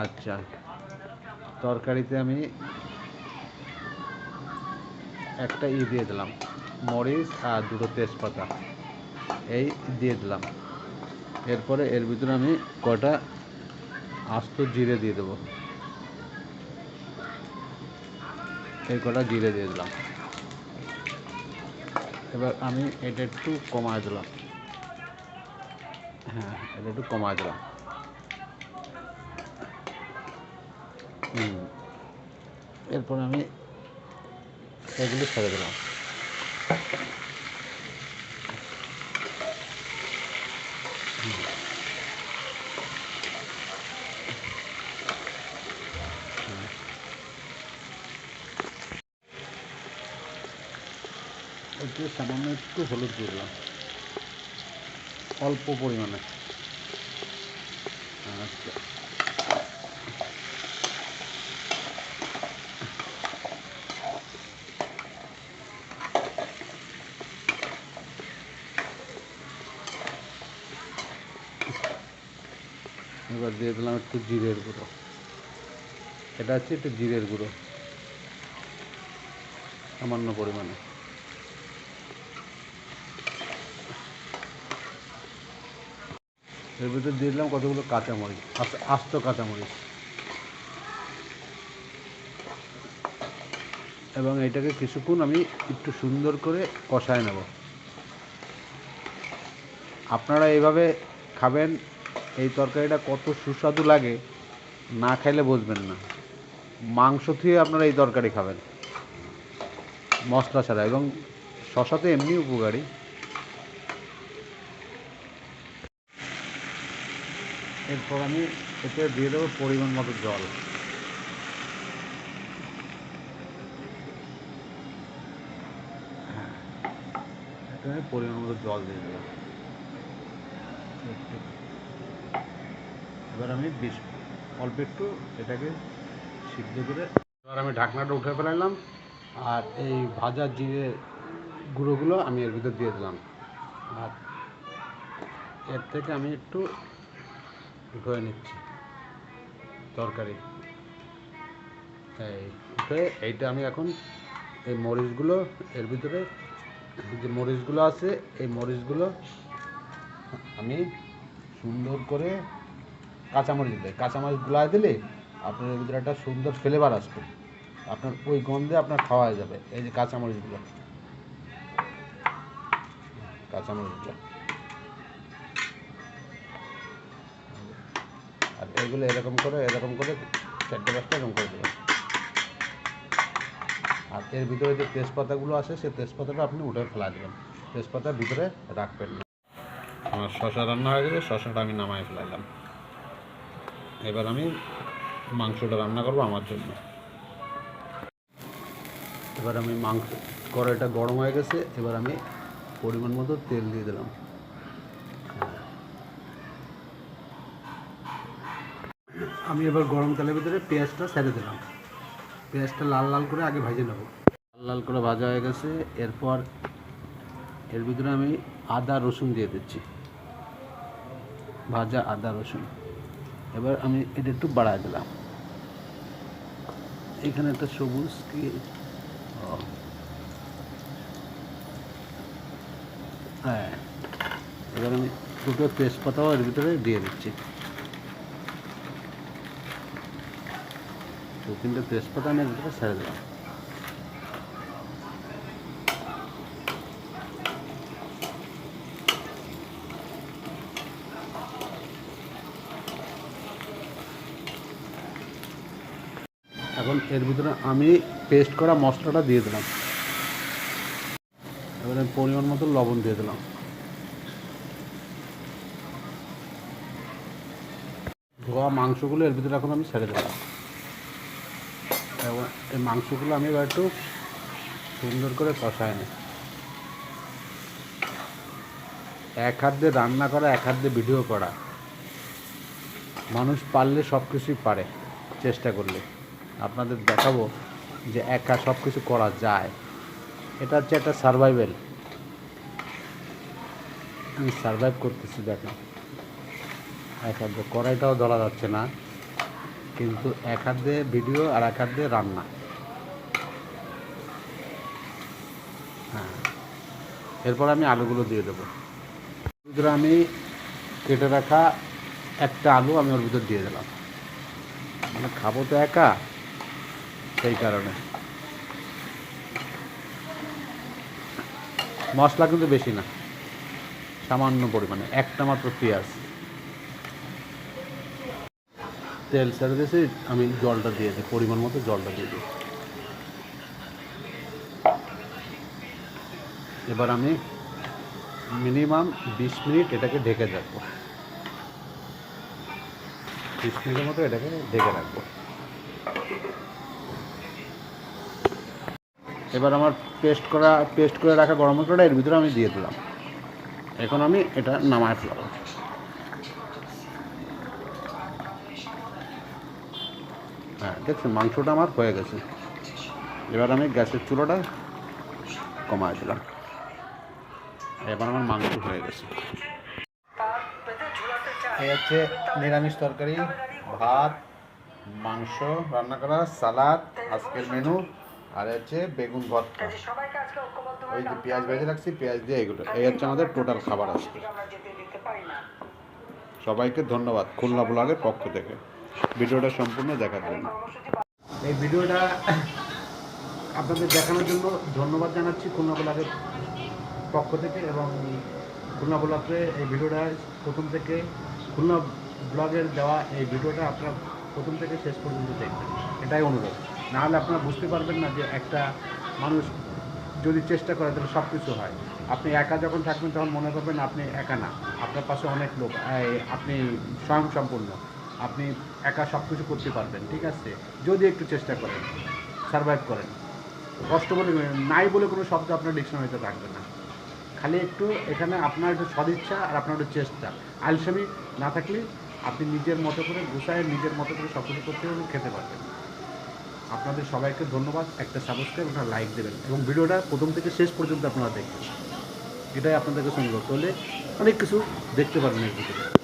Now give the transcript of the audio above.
আচ্ছা, তরকারিতে আমি একটা দিয়ে দিলাম, মরিচ আর দুটো তেজপাতা, এই দিয়ে দিলাম। এরপরে এর ভিতরে আমি কটা আস্ত জিরে দিয়ে দেবো, এই কটা জিরে দিয়ে দিলাম। এবার আমি এটা একটু কমায় দিলাম, হ্যাঁ এটা একটু কমায় দিলাম। এরপর আমি এগুলো ছেড়ে দিলাম। একটু সামান্য একটু হলুদ দিয়ে দিলাম, অল্প পরিমাণে। আচ্ছা, এবার দিয়ে দিলাম একটু জিরের গুঁড়ো, এটা হচ্ছে একটু জিরের গুঁড়ো সামান্য পরিমাণে। এর ভিতরে দিয়ে দিলাম কতগুলো কাঁচামরিচ, আস্ত কাঁচামরিচ, এবং এটাকে কিছুক্ষণ আমি একটু সুন্দর করে কষায় নেব। আপনারা এইভাবে খাবেন, এই তরকারিটা কত সুস্বাদু লাগে, না খাইলে বুঝবেন না। মাংস থেকে আপনারা এই তরকারি খাবেন মশলা ছাড়া, এবং শশা তো এমনি উপকারী। এরপর আমি এতে দিয়ে দেবো পরিমাণ মতো জল। হ্যাঁ, এখানে পরিমাণ মতো জল দিয়ে দিলাম। এবার আমি অল্প একটু এটাকে সিদ্ধ করে, এবার আমি ঢাকনাটা উঠে ফেলাইলাম, আর এই ভাজা জিরে গুঁড়োগুলো আমি এর ভিতর দিয়ে দিলাম। আর এর থেকে আমি একটু ধুয়ে নিচ্ছি তরকারি। এইটা আমি এখন এই মরিচগুলো এর ভিতরে, যে মরিচগুলো আছে এই মরিচগুলো আমি সুন্দর করে, কাঁচামরিচ গুলায় দিলে আপনার এর ভিতরে একটা সুন্দর ফ্লেভার আসবে, আপনার ওই গন্ধে আপনার খাওয়া হয়ে যাবে। এই যে কাঁচামরিচগুলো, আর এইগুলো এরকম করে 4-5টা এরকম করে দেবেন। আর এর ভিতরে যে তেজপাতাগুলো আছে সেই তেজপাতাটা আপনি উঠে ফেলা দেবেন, তেজপাতার ভিতরে রাখবেন না। আমার শশা রান্না হয়ে গেলে শশাটা আমি নামায় ফেলাইলাম। এবার আমি মাংসটা রান্না করবো আমার জন্য। এবার আমি কড়াইটা গরম হয়ে গেছে, এবার আমি পরিমাণ মতো তেল দিয়ে দিলাম। আমি এবার গরম তেলের ভিতরে পেঁয়াজটা ছেড়ে দিলাম, পেঁয়াজটা লাল লাল করে আগে ভেজে নেব। লাল লাল করে ভাজা হয়ে গেছে, এরপর এর ভিতরে আমি আদা রসুন দিয়ে দিচ্ছি, ভাজা আদা রসুন। এবার আমি এটা একটু বাড়ায় দিলাম, এখানে একটা সবুজ কি, হ্যাঁ, এবার আমি দুটো তেজপাতাও এর ভিতরে দিয়ে দিচ্ছি, 2-3টে তেজপাতা আমি এর ভিতরে ছেড়ে দিলাম। এখন এর ভিতরে আমি পেস্ট করা মশলাটা দিয়ে দিলাম। এবারে পরিমাণ মতো লবণ দিয়ে দিলাম। ধোয়া মাংসগুলো এর ভিতরে এখন আমি ছেড়ে দিলাম। এবং এই মাংসগুলো আমি এবার একটু সুন্দর করে কষায় নিই। এক হাত দিয়ে রান্না করা, এক হাত দিয়ে ভিডিও করা, মানুষ পারলে সব কিছুই পারে চেষ্টা করলে। আপনাদের দেখাবো যে একা সব কিছু করা যায়। এটা হচ্ছে একটা সারভাইভাল, আমি সারভাইভ করতেছি। দেখেন, এক হাত দিয়ে কড়াইটাও ধরা যাচ্ছে না, কিন্তু এক হাত দিয়ে ভিডিও আর এক হাত দিয়ে রান্না। হ্যাঁ, এরপর আমি আলুগুলো দিয়ে দেবো। ভিতরে আমি কেটে রাখা একটা আলু আমি ওর ভিতর দিয়ে দিলাম, মানে খাবো তো একা, সেই কারণে। মশলা কিন্তু বেশি না, সামান্য পরিমাণে, একটা মাত্র পেঁয়াজ। তেল ছেড়ে দিয়েছি, আমি জলটা দিয়ে দিই, পরিমাণ মতো জলটা দিয়ে দিই। এবার আমি মিনিমাম 20 মিনিট এটাকে ঢেকে রাখবো। 20 মিনিটের মতো এটাকে ঢেকে রাখবো। এবার আমার পেস্ট করে রাখা গরম মশলাটা এর ভিতরে আমি দিয়ে দিলাম। এখন আমি এটা নামায় ফেলাবো। হ্যাঁ, দেখছি মাংসটা আমার হয়ে গেছে। এবার আমি গ্যাসের চুলাটা কমায় দিলাম। এবার আমার মাংস হয়ে গেছে। এই হচ্ছে নিরামিষ তরকারি, ভাত, মাংস রান্না করা, সালাদ আজকের মেনু, আর হচ্ছে বেগুন ভর্তা। ওই যে পেঁয়াজ ভেজে রাখছি, পেঁয়াজ দিয়ে এগুলো। এই হচ্ছে আমাদের টোটাল খাবার আজকে। সবাইকে ধন্যবাদ খুলনা ব্লগের পক্ষ থেকে ভিডিওটা সম্পূর্ণ দেখার জন্য। এই ভিডিওটা আপনাদের দেখানোর জন্য ধন্যবাদ জানাচ্ছি খুলনা ব্লগের পক্ষ থেকে। এবং খুলনা ব্লগে এই ভিডিওটা প্রথম থেকে, খুলনা ব্লগের দেওয়া এই ভিডিওটা আপনারা প্রথম থেকে শেষ পর্যন্ত দেখবেন, এটাই অনুরোধ। নাহলে আপনারা বুঝতে পারবেন না যে একটা মানুষ যদি চেষ্টা করে তাহলে সব কিছু হয়। আপনি একা যখন থাকবেন তখন মনে করবেন আপনি একা না, আপনার পাশে অনেক লোক, আপনি স্বয়ংসম্পূর্ণ, আপনি একা সব কিছু করতে পারবেন। ঠিক আছে, যদি একটু চেষ্টা করেন, সারভাইভ করেন। কষ্ট বলে নাই বলে কোনো শব্দ আপনার ডিকশনারিতে থাকবে না। খালি একটু এখানে আপনার একটু সদিচ্ছা আর আপনার একটু চেষ্টা, আলসেমি না থাকলে আপনি নিজের মতো করে গুছায় নিজের মতো করে সব কিছু করতে পারবেন, খেতে পারবেন। আপনাদের সবাইকে ধন্যবাদ। একটা সাবস্ক্রাইব, একটা লাইক দেবেন এবং ভিডিওটা প্রথম থেকে শেষ পর্যন্ত আপনারা দেখবেন। এটাই আপনাদেরকে অনুরোধ, করলে অনেক কিছু দেখতে পারবেন এর ভিতরে।